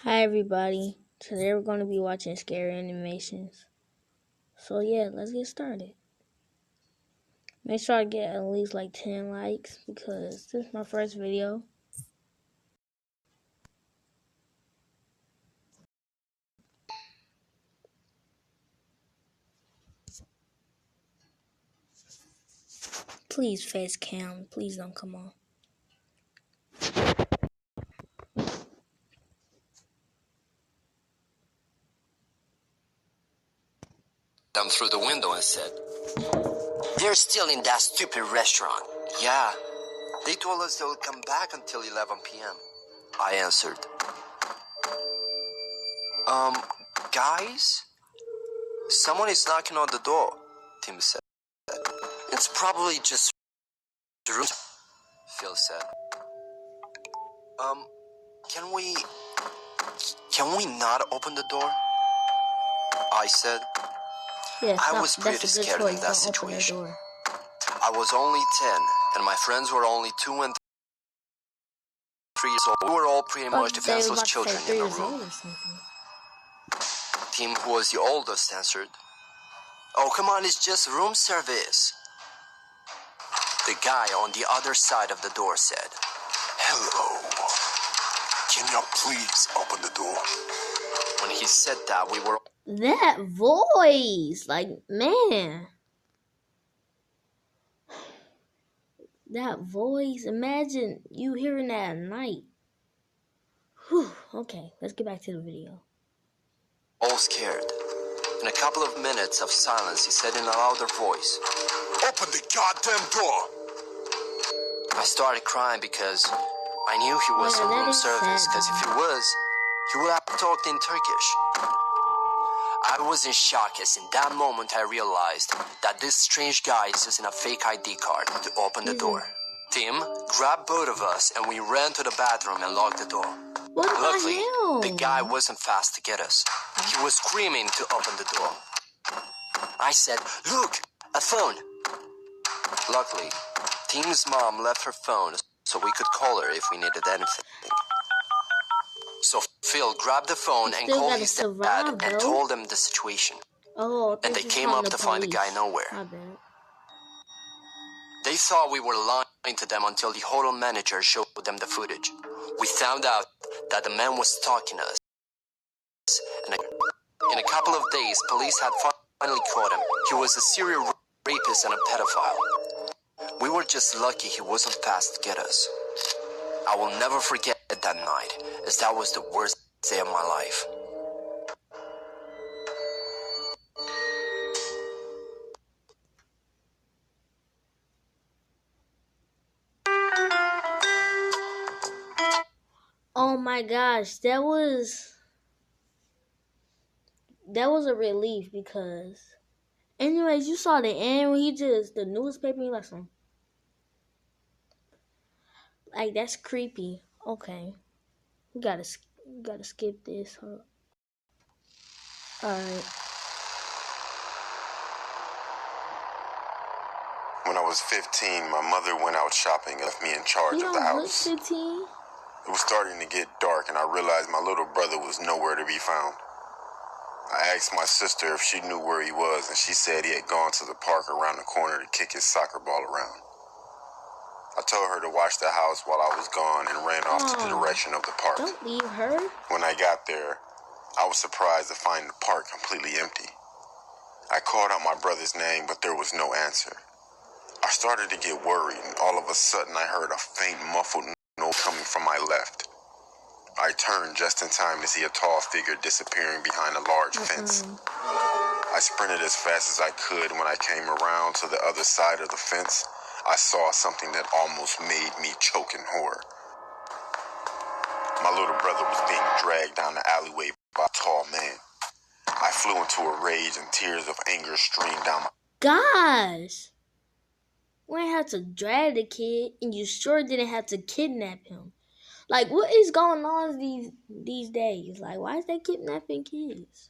Hi everybody. Today we're going to be watching scary animations. So yeah, let's get started. Make sure I get at least like 10 likes because this is my first video. Please face cam. Please don't come on. Them through the window and said, "They're still in that stupid restaurant." "Yeah, they told us they'll come back until 11 p.m. I answered. Guys? Someone is knocking on the door," Tim said. "It's probably just room," Phil said. Can we not open the door?" I said. Yeah, I was pretty scared in that situation. I was only 10, and my friends were only 2 and 3 years old. We were all pretty much defenseless children in the room. Tim, who was the oldest, answered, "Oh, come on, it's just room service." The guy on the other side of the door said, "Hello. Can you please open the door?" When he said that, we were... That voice! Like, man. That voice. Imagine you hearing that at night. Whew. Okay, let's get back to the video. All scared. In a couple of minutes of silence, he said in a louder voice, "Open the goddamn door!" I started crying because I knew he was in room service, because if he was, he would have talked in Turkish. I was in shock as in that moment I realized that this strange guy is using a fake ID card to open the door. Tim grabbed both of us and we ran to the bathroom and locked the door. Luckily, the guy wasn't fast to get us. He was screaming to open the door. I said, "Look, a phone." Luckily, Tim's mom left her phone so we could call her if we needed anything. So Phil grabbed the phone and called his dad and told them the situation. And they came up to find the guy nowhere. They thought we were lying to them until the hotel manager showed them the footage. We found out that the man was stalking us. And in a couple of days, police had finally caught him. He was a serial rapist and a pedophile. We were just lucky he wasn't fast to get us. I will never forget that night, as that was the worst day of my life. Oh my gosh, that was a relief because anyways, you saw the end when he just the newspaper lesson. Like that's creepy. Okay. We gotta skip this. Alright. When I was 15, my mother went out shopping and left me in charge of the house. 15? It was starting to get dark and I realized my little brother was nowhere to be found. I asked my sister if she knew where he was and she said he had gone to the park around the corner to kick his soccer ball around. I told her to watch the house while I was gone and ran off to the direction of the park. Don't leave her. When I got there, I was surprised to find the park completely empty. I called out my brother's name, but there was no answer. I started to get worried, and all of a sudden I heard a faint, muffled noise coming from my left. I turned just in time to see a tall figure disappearing behind a large fence. I sprinted as fast as I could. When I came around to the other side of the fence, I saw something that almost made me choke in horror. My little brother was being dragged down the alleyway by a tall man. I flew into a rage and tears of anger streamed down my... Gosh! We didn't have to drag the kid, and you sure didn't have to kidnap him. Like, what is going on these days? Like, why is they kidnapping kids?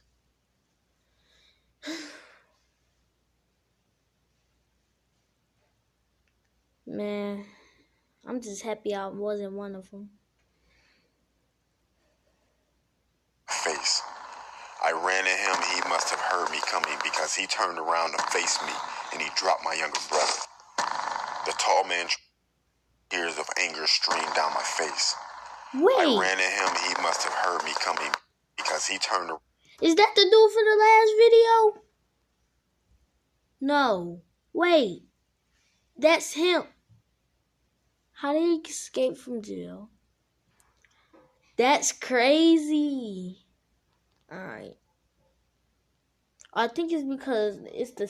Man, I'm just happy I wasn't one of them. ran at him. He must have heard me coming because he turned around to face me and he dropped my younger brother. The tall man, tears of anger streamed down my face. Wait. I ran at him. He must have heard me coming because he turned around. Is that the dude for the last video? No. Wait. That's him. How did he escape from jail? That's crazy. Alright. I think it's because it's the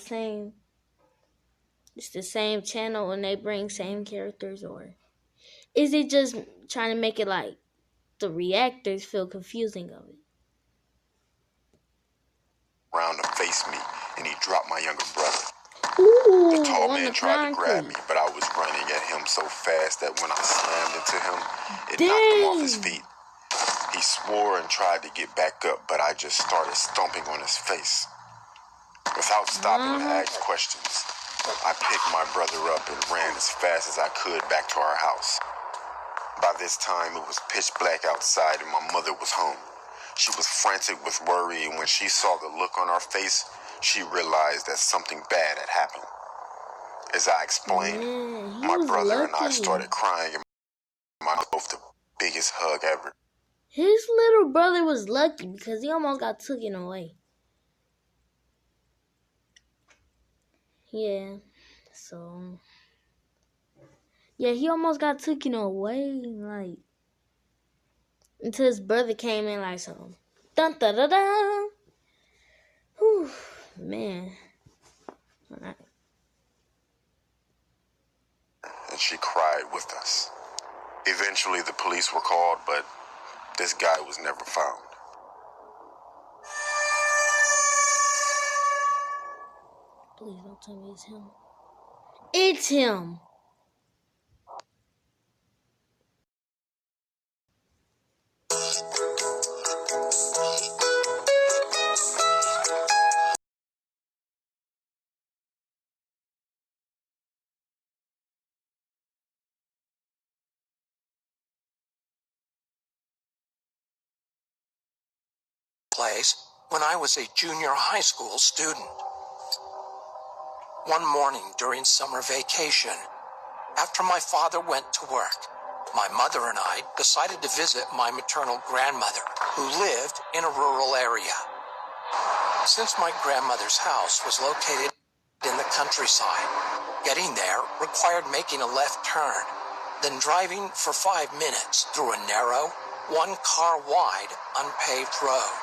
same channel and they bring same characters, or is it just trying to make it like the reactors feel confusing of it? Around to face me and he dropped my younger brother. Ooh, the tall man the tried to grab me, but I was running at him so fast that when I slammed into him, it knocked him off his feet. He swore and tried to get back up, but I just started stomping on his face. Without stopping to ask questions, I picked my brother up and ran as fast as I could back to our house. By this time, it was pitch black outside and my mother was home. She was frantic with worry, and when she saw the look on our face, she realized that something bad had happened. As I explained, my brother and I started crying and my mom gave the biggest hug ever. His little brother was lucky because he almost got taken away. Yeah, so... yeah, he almost got taken away, like... until his brother came in like something. Dun dun dun dun! Whew, man. Alright. And she cried with us. Eventually the police were called, but this guy was never found. Please don't tell me it's him. It's him! Place when I was a junior high school student. One morning during summer vacation, after my father went to work, my mother and I decided to visit my maternal grandmother, who lived in a rural area. Since my grandmother's house was located in the countryside, getting there required making a left turn, then driving for 5 minutes through a narrow, one-car-wide, unpaved road.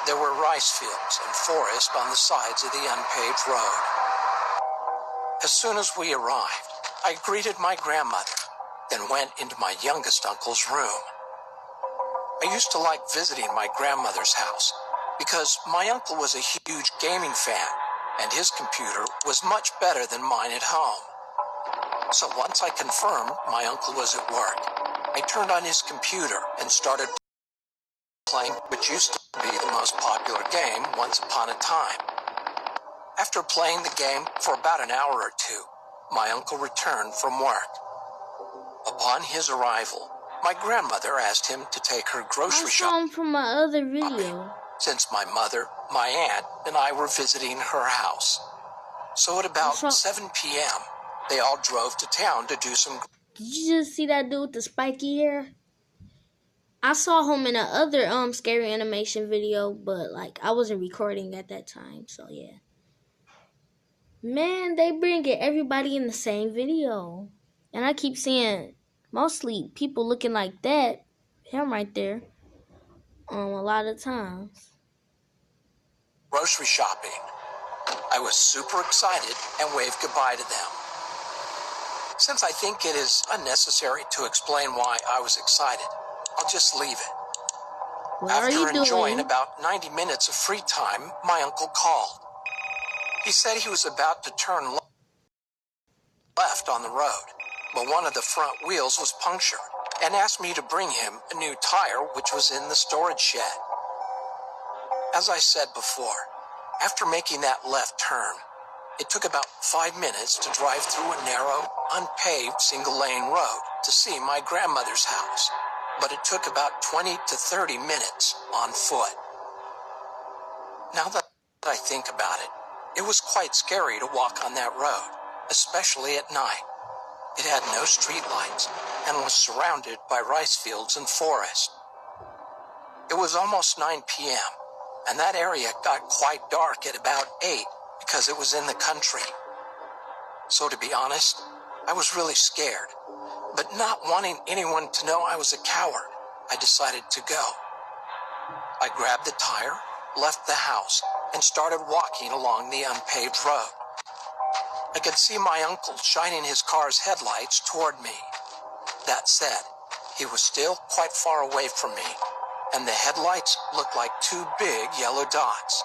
There were rice fields and forest on the sides of the unpaved road. As soon as we arrived, I greeted my grandmother, then went into my youngest uncle's room. I used to like visiting my grandmother's house because my uncle was a huge gaming fan, and his computer was much better than mine at home. So once I confirmed my uncle was at work, I turned on his computer and started playing what used to be the most popular game once upon a time. After playing the game for about an hour or two, my uncle returned from work. Upon his arrival, my grandmother asked him to take her grocery shopping. I saw him from my other video. Since my mother, my aunt, and I were visiting her house. So at about 7 p.m., they all drove to town to do some... Did you just see that dude with the spiky hair? I saw him in a other scary animation video, but like I wasn't recording at that time, so yeah. Man, they bring it everybody in the same video. And I keep seeing mostly people looking like that, him right there, a lot of times. Grocery shopping. I was super excited and waved goodbye to them. Since I think it is unnecessary to explain why I was excited, I'll just leave it. What are you After enjoying doing? about 90 minutes of free time, my uncle called. He said he was about to turn left on the road, but one of the front wheels was punctured, and asked me to bring him a new tire which was in the storage shed. As I said before, after making that left turn, it took about 5 minutes to drive through a narrow, unpaved single-lane road to see my grandmother's house, but it took about 20 to 30 minutes on foot. Now that I think about it, it was quite scary to walk on that road, especially at night. It had no streetlights and was surrounded by rice fields and forest. It was almost 9 p.m., and that area got quite dark at about 8 because it was in the country. So to be honest, I was really scared, but not wanting anyone to know I was a coward, I decided to go. I grabbed the tire, left the house, and started walking along the unpaved road. I could see my uncle shining his car's headlights toward me. That said, he was still quite far away from me, and the headlights looked like 2 big yellow dots.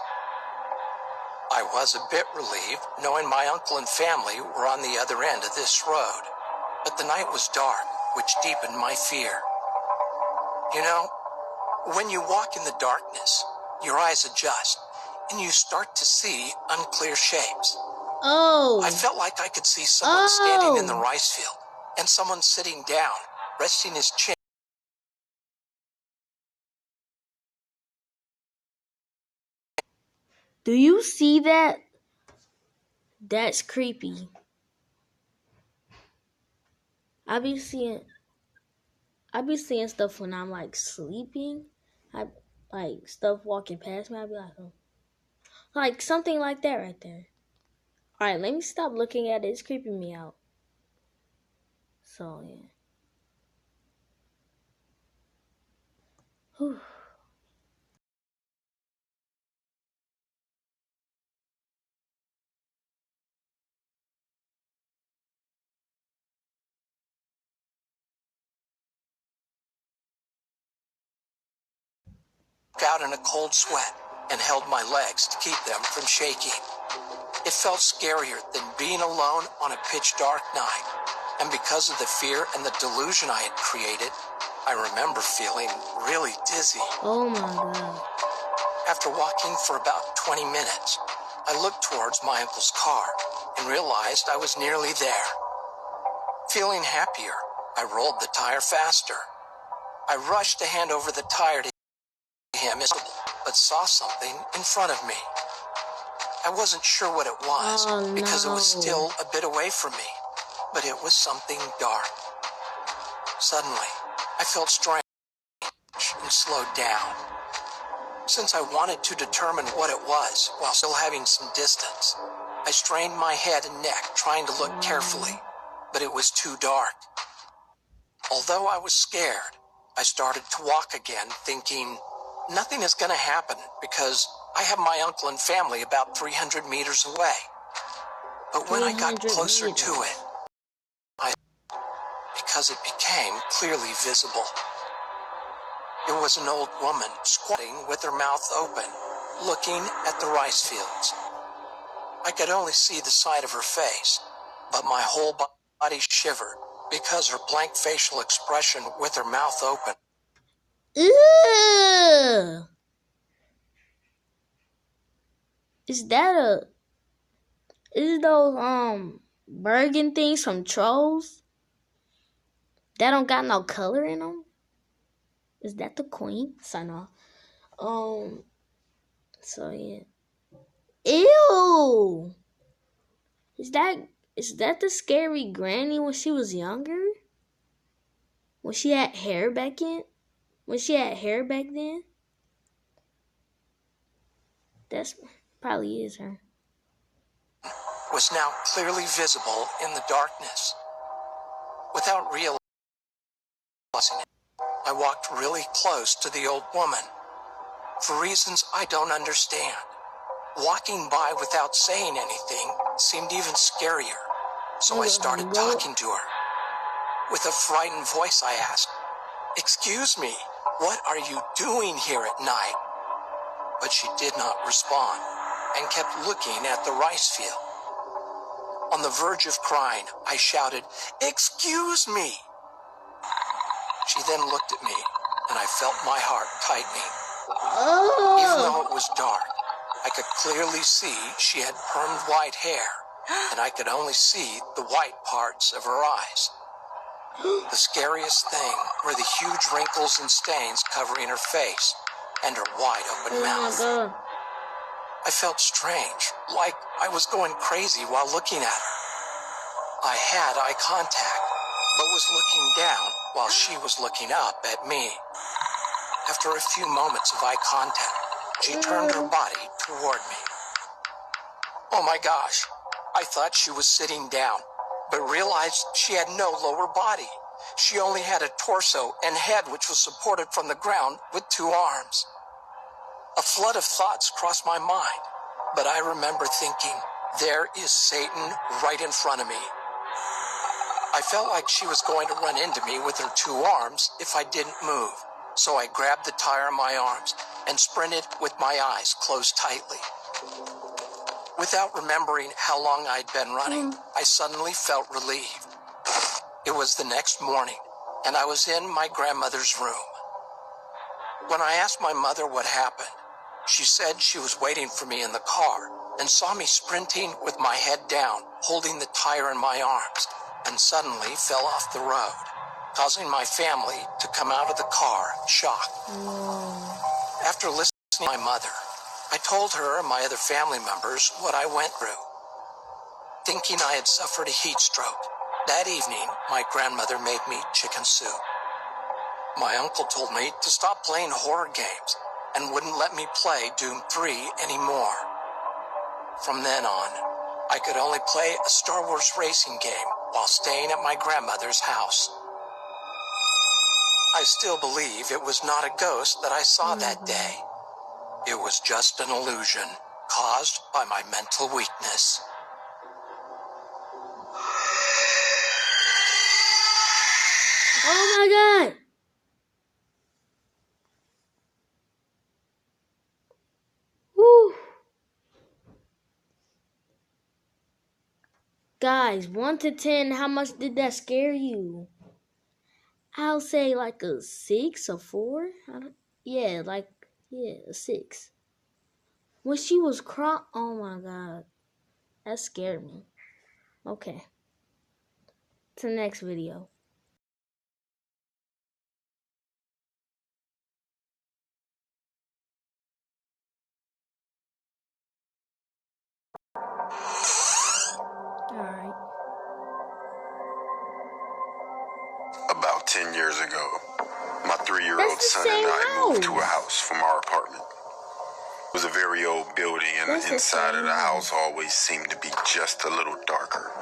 I was a bit relieved knowing my uncle and family were on the other end of this road, but the night was dark, which deepened my fear. You know, when you walk in the darkness, your eyes adjust, and you start to see unclear shapes. Oh. I felt like I could see someone standing in the rice field, and someone sitting down, resting his chin. Do you see that? That's creepy. I be seeing stuff when I'm like sleeping. I like stuff walking past me. I be like, oh. Like something like that right there. All right, let me stop looking at it. It's creeping me out. So yeah. Whew. Out in a cold sweat and held my legs to keep them from shaking. It felt scarier than being alone on a pitch dark night, and because of the fear and the delusion I had created, I remember feeling really dizzy. Oh my God. After walking for about 20 minutes, I looked towards my uncle's car and realized I was nearly there. Feeling happier, I rolled the tire faster. I rushed to hand over the tire to him, but saw something in front of me. I wasn't sure what it was because it was still a bit away from me, but it was something dark. Suddenly, I felt strange and slowed down. Since I wanted to determine what it was while still having some distance, I strained my head and neck trying to look carefully, but it was too dark. Although I was scared, I started to walk again, thinking, nothing is going to happen because I have my uncle and family about 300 meters away. But when I got closer to it, because it became clearly visible. It was an old woman squatting with her mouth open, looking at the rice fields. I could only see the side of her face, but my whole body shivered because her blank facial expression with her mouth open. Ew. Is those Bergen things from Trolls? That don't got no color in them? Is that the queen? Sign off. So yeah. Ew. Is that the scary granny when she was younger? When she had hair back then? That's probably is her. Was now clearly visible in the darkness. Without realizing it, I walked really close to the old woman. For reasons I don't understand, walking by without saying anything seemed even scarier, so I started talking to her. With a frightened voice I asked, "Excuse me, what are you doing here at night?" But she did not respond and kept looking at the rice field. On the verge of crying, I shouted, "Excuse me!" She then looked at me, and I felt my heart tightening. Even though it was dark, I could clearly see she had permed white hair, and I could only see the white parts of her eyes. The scariest thing were the huge wrinkles and stains covering her face and her wide open mouth. I felt strange, like I was going crazy while looking at her. I had eye contact, but was looking down while she was looking up at me. After a few moments of eye contact, she turned her body toward me. Oh my gosh, I thought she was sitting down, but realized she had no lower body. She only had a torso and head which was supported from the ground with 2 arms. A flood of thoughts crossed my mind, but I remember thinking, there is Satan right in front of me. I felt like she was going to run into me with her 2 arms if I didn't move, so I grabbed the tire in my arms and sprinted with my eyes closed tightly. Without remembering how long I'd been running, I suddenly felt relieved. It was the next morning, and I was in my grandmother's room. When I asked my mother what happened, she said she was waiting for me in the car and saw me sprinting with my head down, holding the tire in my arms, and suddenly fell off the road, causing my family to come out of the car shocked. After listening to my mother, I told her and my other family members what I went through. Thinking I had suffered a heat stroke, that evening my grandmother made me chicken soup. My uncle told me to stop playing horror games and wouldn't let me play Doom 3 anymore. From then on, I could only play a Star Wars racing game while staying at my grandmother's house. I still believe it was not a ghost that I saw that day. It was just an illusion caused by my mental weakness. Oh my God! Woo! Guys, 1 to 10, how much did that scare you? I'll say like a 6 or 4. A 6. When she was crying, oh my God, that scared me. Okay, to the next video. Alright. About 10 years ago, my 3-year-old son and I moved to a house from our apartment. It was a very old building, and the inside of the house always seemed to be just a little darker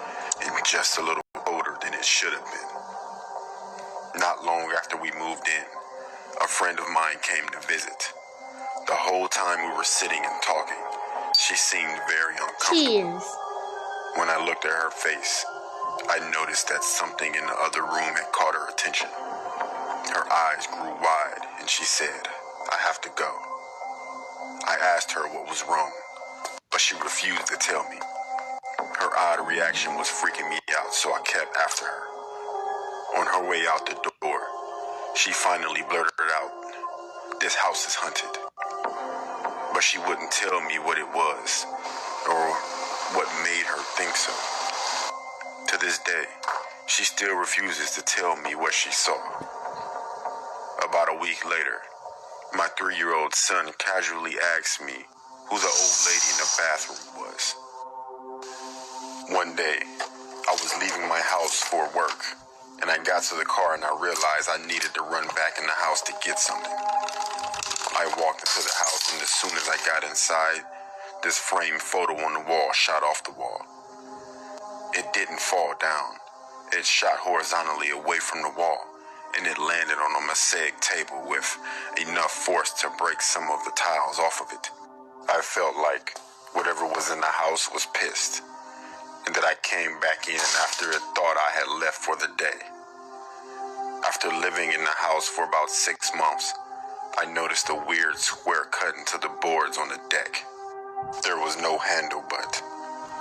and just a little older than it should have been. Not long after we moved in, a friend of mine came to visit. The whole time we were sitting and talking, she seemed very uncomfortable. Cheers. When I looked at her face, I noticed that something in the other room had caught her attention. Her eyes grew wide, and she said, "I have to go." I asked her what was wrong, but she refused to tell me. Her odd reaction was freaking me out, so I kept after her. On her way out the door, she finally blurted out, "This house is haunted." But she wouldn't tell me what it was, or what made her think so. To this day, she still refuses to tell me what she saw. About a week later, my 3-year-old son casually asked me who the old lady in the bathroom was. One day, I was leaving my house for work, and I got to the car and I realized I needed to run back in the house to get something. I walked into the house, and as soon as I got inside, this framed photo on the wall shot off the wall. It didn't fall down. It shot horizontally away from the wall, and it landed on a mosaic table with enough force to break some of the tiles off of it. I felt like whatever was in the house was pissed, and that I came back in after it thought I had left for the day. After living in the house for about 6 months, I noticed a weird square cut into the boards on the deck. There was no handle, but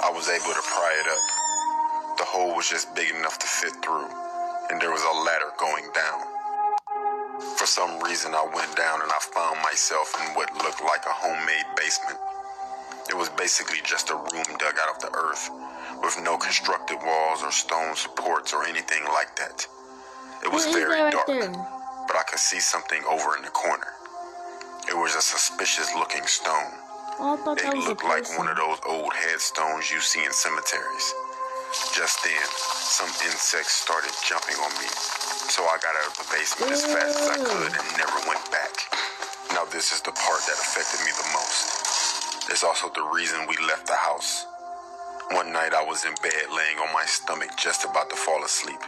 I was able to pry it up. The hole was just big enough to fit through, and there was a ladder going down. For some reason, I went down and I found myself in what looked like a homemade basement. It was basically just a room dug out of the earth, with no constructed walls or stone supports or anything like that. It was very dark, but I could see something over in the corner. It was a suspicious looking stone. Oh, I thought that They was a looked like person. one of those old headstones you see in cemeteries. Just then, some insects started jumping on me. So I got out of the basement as fast as I could and never went back. Now this is the part that affected me the most. It's also the reason we left the house. One night I was in bed laying on my stomach just about to fall asleep,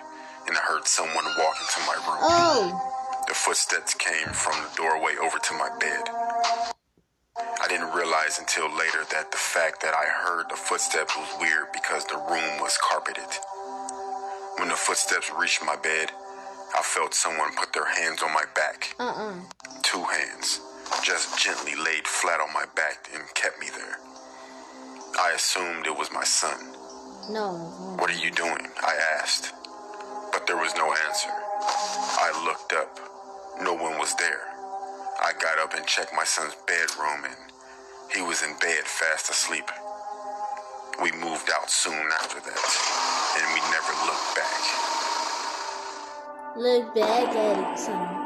and I heard someone walk into my room. Oh. The footsteps came from the doorway over to my bed. I didn't realize until later that the fact that I heard the footsteps was weird because the room was carpeted. When the footsteps reached my bed, I felt someone put their hands on my back. 2 hands, just gently laid flat on my back and kept me there. I assumed it was my son. No. What are you doing? I asked. But there was no answer. I looked up. No one was there. I got up and checked my son's bedroom, and he was in bed fast asleep. We moved out soon after that, and we never looked back. Look back at it, son.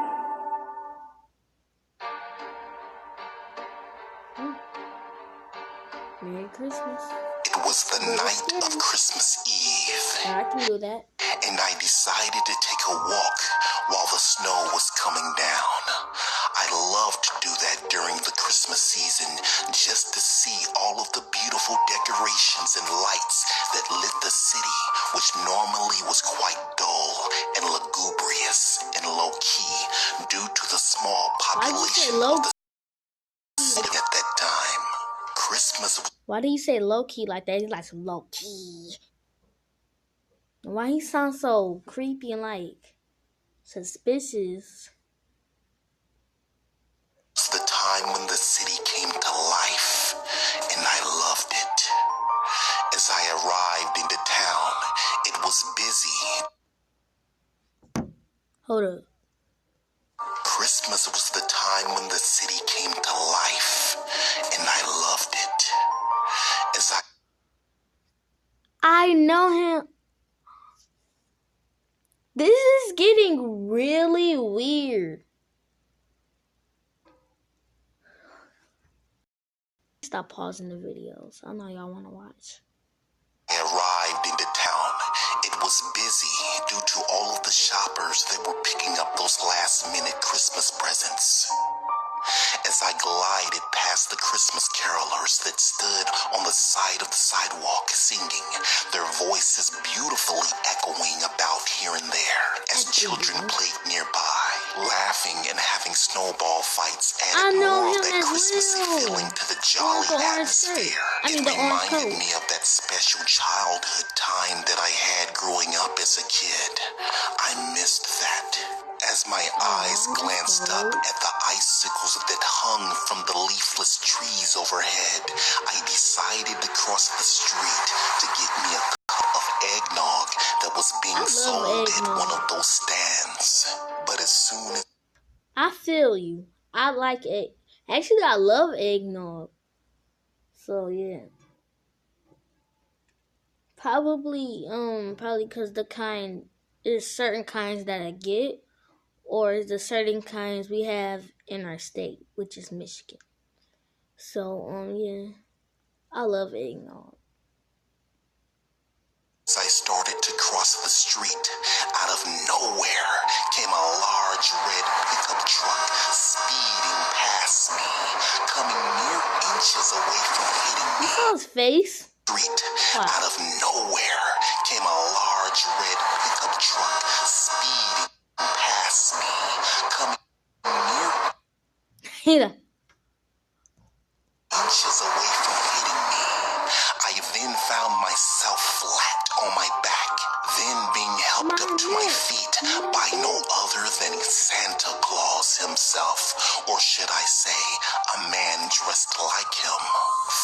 Merry Christmas. It was the night of Christmas Eve, I can do that. and I decided to take a walk while the snow was coming down. I love to do that during the Christmas season, just to see all of the beautiful decorations and lights that lit the city, which normally was quite dull and lugubrious and low-key due to the small Why do you say population low? of the city at that time. Christmas was Why do you say low key like that? He's like some low key. Why he sound so creepy and like suspicious? the time when the city came to life, and I loved it. As I arrived into town, it was busy. Hold up. Christmas was the time when the city came to life, and I loved it. As I know him. This is getting really weird. Stop pausing the videos. I know y'all want to watch. I arrived into town, it was busy due to all of the shoppers that were picking up those last-minute Christmas presents. As I glided past the Christmas carolers that stood on the side of the sidewalk singing, their voices beautifully echoing about here and there, as children played nearby, laughing and having snowball fights I added know more of him that as Christmassy well. feeling to the jolly the orange shirt. atmosphere. I mean It the orange reminded coat. me of that special childhood time that I had growing up as a kid. I missed that. As my eyes glanced up at the icicles that hung from the leafless trees overhead, I decided to cross the street to get me a cup of eggnog that was being I love sold at eggnog. one of those stands. But as soon as I feel you. I like egg. Actually, I love eggnog. So yeah. Probably because there's certain kinds that I get, or is the certain kinds we have in our state, which is Michigan. So yeah, I love eggnog. As I started to cross the street, out of nowhere came a large red pickup truck speeding past me, coming mere inches away from hitting You me. saw his face? Street, Wow. out of nowhere came a large red pickup truck speeding past me, coming mere Yeah. inches away from hitting me. I then found myself flat on my back, then being helped up to my feet by no other than Santa Claus himself, or should I say, a man dressed like him.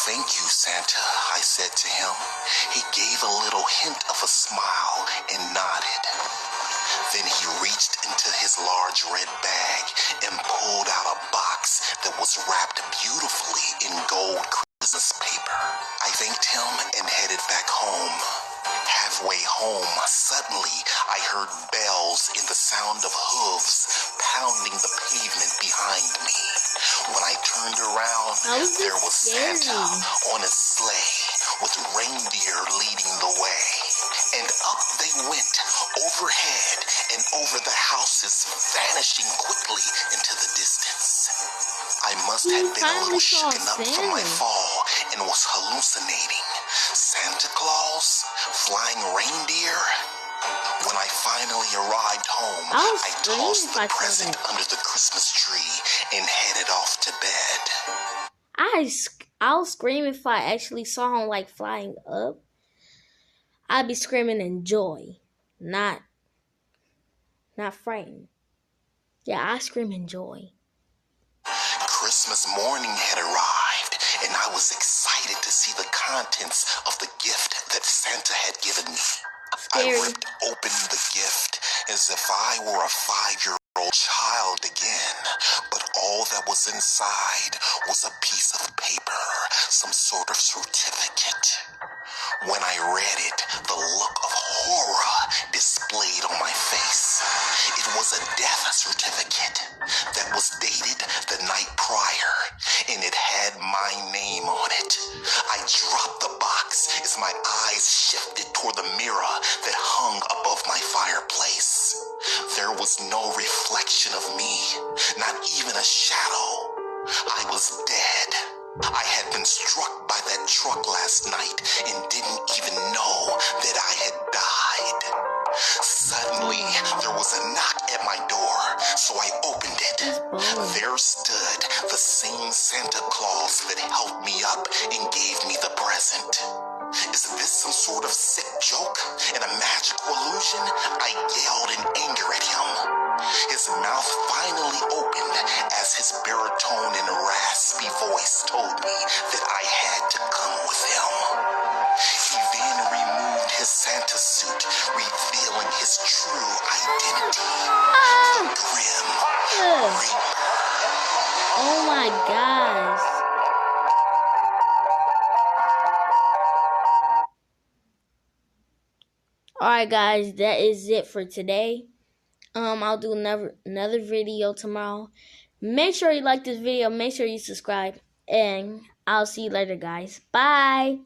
"Thank you, Santa," I said to him. He gave a little hint of a smile and nodded. Then he reached into his large red bag and pulled out a box that was wrapped beautifully in gold Christmas paper. I thanked him and headed back home. halfway home, suddenly I heard bells and the sound of hooves pounding the pavement behind me. When I turned around, there was Santa on his sleigh with reindeer leading the way. And up they went, overhead and over the houses, vanishing quickly into the distance. I must have been a little shaken up from my fall and was hallucinating. Santa Claus? Flying reindeer? When I finally arrived home, I tossed the present under the Christmas tree and headed off to bed. I'll scream if I actually saw him like flying up. I'd be screaming in joy, not frightened. Yeah, I scream in joy. Christmas morning had arrived, and I was excited to see the contents of the gift that Santa had given me. Scary. I ripped open the gift as if I were a 5-year-old child again, but all that was inside was a piece of paper, some sort of certificate. When I read it, the look of horror displayed on my face. It was a death certificate that was dated the night prior, and it had my name on it. I dropped the box as my eyes shifted toward the mirror that hung above my fireplace. There was no reflection of me, not even a shadow. I was dead. I had been struck by that truck last night and didn't even know that I had died. Suddenly, there was a knock at my door, so I opened it. There stood the same Santa Claus that helped me up and gave me the present. Is this some sort of sick joke and a magical illusion? I yelled in anger at him. His mouth finally opened as his baritone and raspy voice told me that I had to come with him. He then removed his Santa suit, revealing his true identity. The Grim Reaper. Oh my gosh. Alright guys, that is it for today. I'll do another video tomorrow. Make sure you like this video, make sure you subscribe, and I'll see you later guys. Bye.